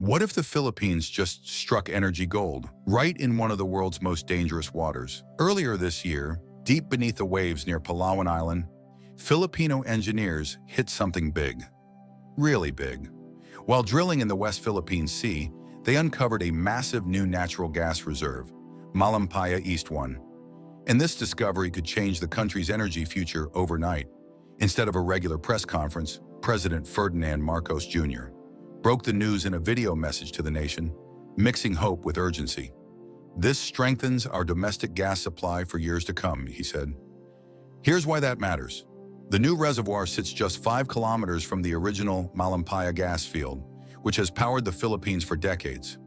What if the Philippines just struck energy gold, right in one of the world's most dangerous waters? Earlier this year, deep beneath the waves near Palawan Island, Filipino engineers hit something big. Really big. While drilling in the West Philippine Sea, they uncovered a massive new natural gas reserve, Malampaya East 1. And this discovery could change the country's energy future overnight. Instead of a regular press conference, President Ferdinand Marcos Jr. broke the news in a video message to the nation, mixing hope with urgency. "This strengthens our domestic gas supply for years to come," he said. Here's why that matters. The new reservoir sits just 5 kilometers from the original Malampaya gas field, which has powered the Philippines for decades.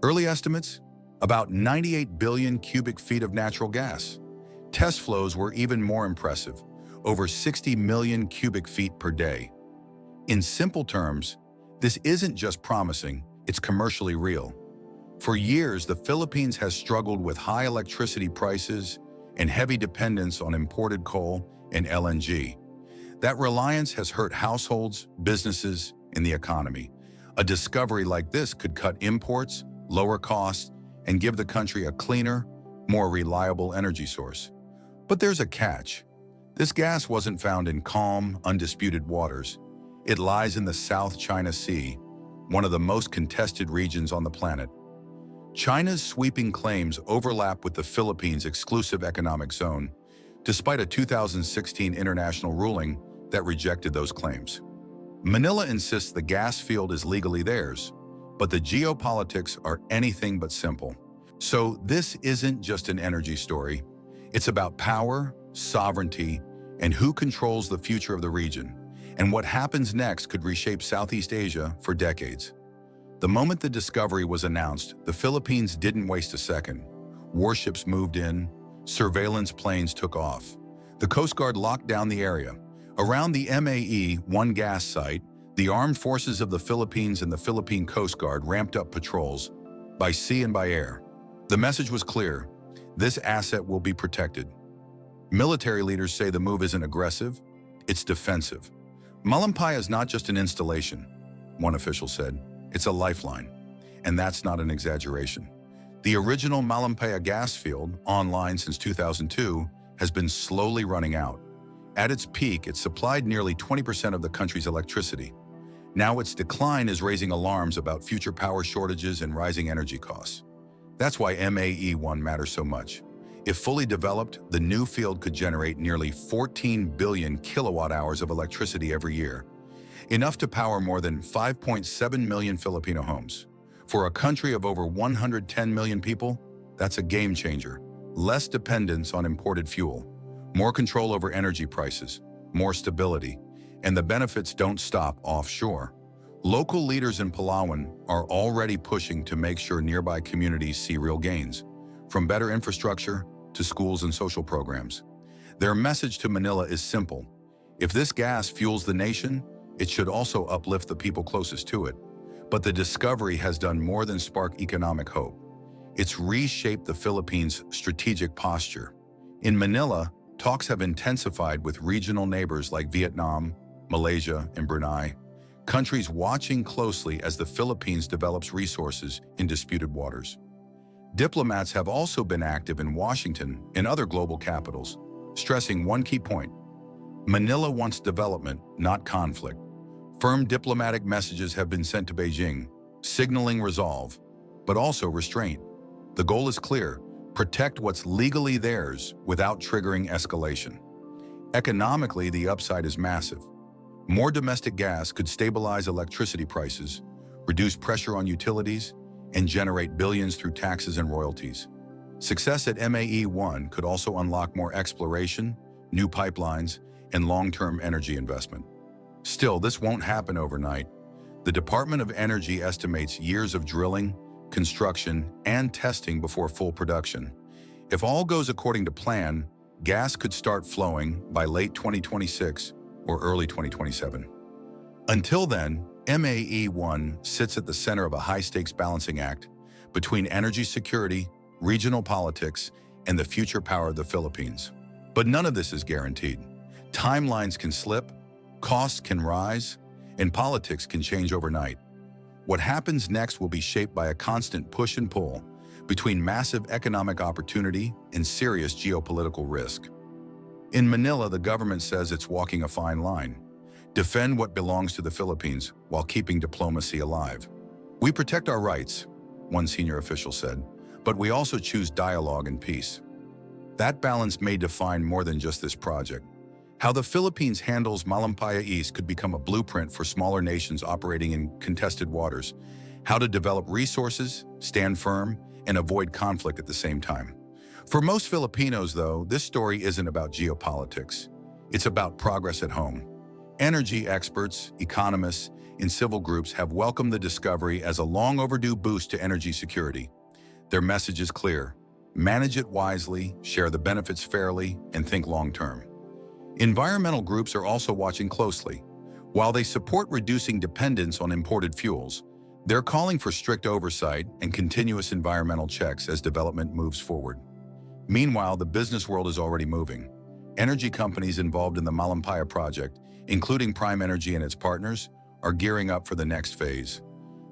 Early estimates? About 98 billion cubic feet of natural gas. Test flows were even more impressive, over 60 million cubic feet per day. In simple terms, this isn't just promising, it's commercially real. For years, the Philippines has struggled with high electricity prices and heavy dependence on imported coal and LNG. That reliance has hurt households, businesses, and the economy. A discovery like this could cut imports, lower costs, and give the country a cleaner, more reliable energy source. But there's a catch. This gas wasn't found in calm, undisputed waters. It lies in the South China Sea, one of the most contested regions on the planet. China's sweeping claims overlap with the Philippines' exclusive economic zone, despite a 2016 international ruling that rejected those claims. Manila insists the gas field is legally theirs, but the geopolitics are anything but simple. So this isn't just an energy story. It's about power, sovereignty, and who controls the future of the region. And what happens next could reshape Southeast Asia for decades. The moment the discovery was announced, the Philippines didn't waste a second. Warships moved in, surveillance planes took off. The Coast Guard locked down the area. Around the MAE-1 gas site, the armed forces of the Philippines and the Philippine Coast Guard ramped up patrols, by sea and by air. The message was clear: this asset will be protected. Military leaders say the move isn't aggressive, it's defensive. Malampaya is not just an installation, one official said. It's a lifeline. And that's not an exaggeration. The original Malampaya gas field, online since 2002, has been slowly running out. At its peak, it supplied nearly 20% of the country's electricity. Now its decline is raising alarms about future power shortages and rising energy costs. That's why MAE-1 matters so much. If fully developed, the new field could generate nearly 14 billion kilowatt hours of electricity every year, enough to power more than 5.7 million Filipino homes. For a country of over 110 million people, that's a game changer. Less dependence on imported fuel, more control over energy prices, more stability, and the benefits don't stop offshore. Local leaders in Palawan are already pushing to make sure nearby communities see real gains, from better infrastructure to schools and social programs. Their message to Manila is simple: if this gas fuels the nation, it should also uplift the people closest to it. But the discovery has done more than spark economic hope. It's reshaped the Philippines' strategic posture. In Manila, talks have intensified with regional neighbors like Vietnam, Malaysia, and Brunei, countries watching closely as the Philippines develops resources in disputed waters. Diplomats have also been active in Washington and other global capitals, stressing one key point: Manila wants development, not conflict. Firm diplomatic messages have been sent to Beijing, signaling resolve, but also restraint. The goal is clear: protect what's legally theirs without triggering escalation. Economically, the upside is massive. More domestic gas could stabilize electricity prices, reduce pressure on utilities, and generate billions through taxes and royalties. Success at MAE-1 could also unlock more exploration, new pipelines, and long-term energy investment. Still, this won't happen overnight. The Department of Energy estimates years of drilling, construction, and testing before full production. If all goes according to plan, gas could start flowing by late 2026 or early 2027. Until then, MAE-1 sits at the center of a high-stakes balancing act between energy security, regional politics, and the future power of the Philippines. But none of this is guaranteed. Timelines can slip, costs can rise, and politics can change overnight. What happens next will be shaped by a constant push and pull between massive economic opportunity and serious geopolitical risk. In Manila, the government says it's walking a fine line. Defend what belongs to the Philippines while keeping diplomacy alive. We protect our rights, one senior official said, but we also choose dialogue and peace. That balance may define more than just this project. How the Philippines handles Malampaya East could become a blueprint for smaller nations operating in contested waters. How to develop resources, stand firm, and avoid conflict at the same time. For most Filipinos, though, this story isn't about geopolitics. It's about progress at home. Energy experts, economists, and civil groups have welcomed the discovery as a long overdue boost to energy security. Their message is clear. Manage it wisely, share the benefits fairly, and think long-term. Environmental groups are also watching closely. While they support reducing dependence on imported fuels, they're calling for strict oversight and continuous environmental checks as development moves forward. Meanwhile, the business world is already moving. Energy companies involved in the Malampaya project, including Prime Energy and its partners, are gearing up for the next phase.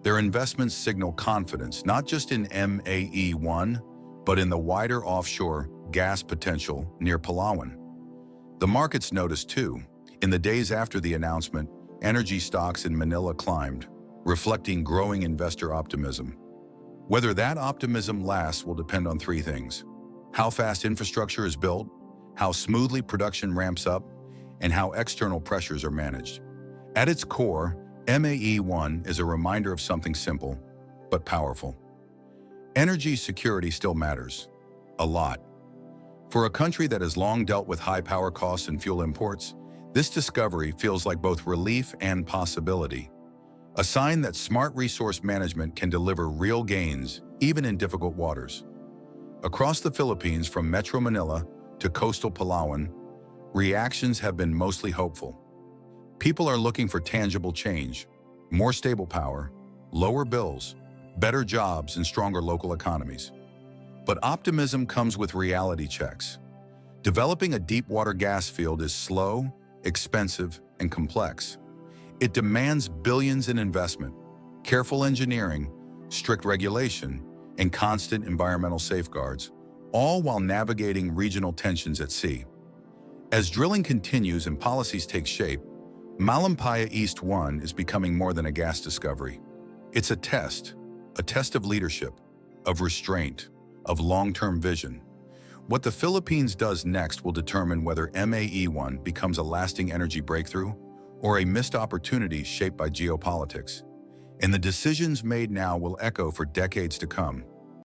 Their investments signal confidence not just in MAE-1, but in the wider offshore gas potential near Palawan. The markets noticed too. In the days after the announcement, energy stocks in Manila climbed, reflecting growing investor optimism. Whether that optimism lasts will depend on three things: how fast infrastructure is built, how smoothly production ramps up, and how external pressures are managed. At its core, MAE-1 is a reminder of something simple, but powerful. Energy security still matters. A lot. For a country that has long dealt with high power costs and fuel imports, this discovery feels like both relief and possibility. A sign that smart resource management can deliver real gains, even in difficult waters. Across the Philippines, from Metro Manila to coastal Palawan, reactions have been mostly hopeful. People are looking for tangible change, more stable power, lower bills, better jobs, and stronger local economies. But optimism comes with reality checks. Developing a deep water gas field is slow, expensive, and complex. It demands billions in investment, careful engineering, strict regulation, and constant environmental safeguards, all while navigating regional tensions at sea. As drilling continues and policies take shape, Malampaya East 1 is becoming more than a gas discovery. It's a test of leadership, of restraint, of long-term vision. What the Philippines does next will determine whether MAE-1 becomes a lasting energy breakthrough or a missed opportunity shaped by geopolitics. And the decisions made now will echo for decades to come.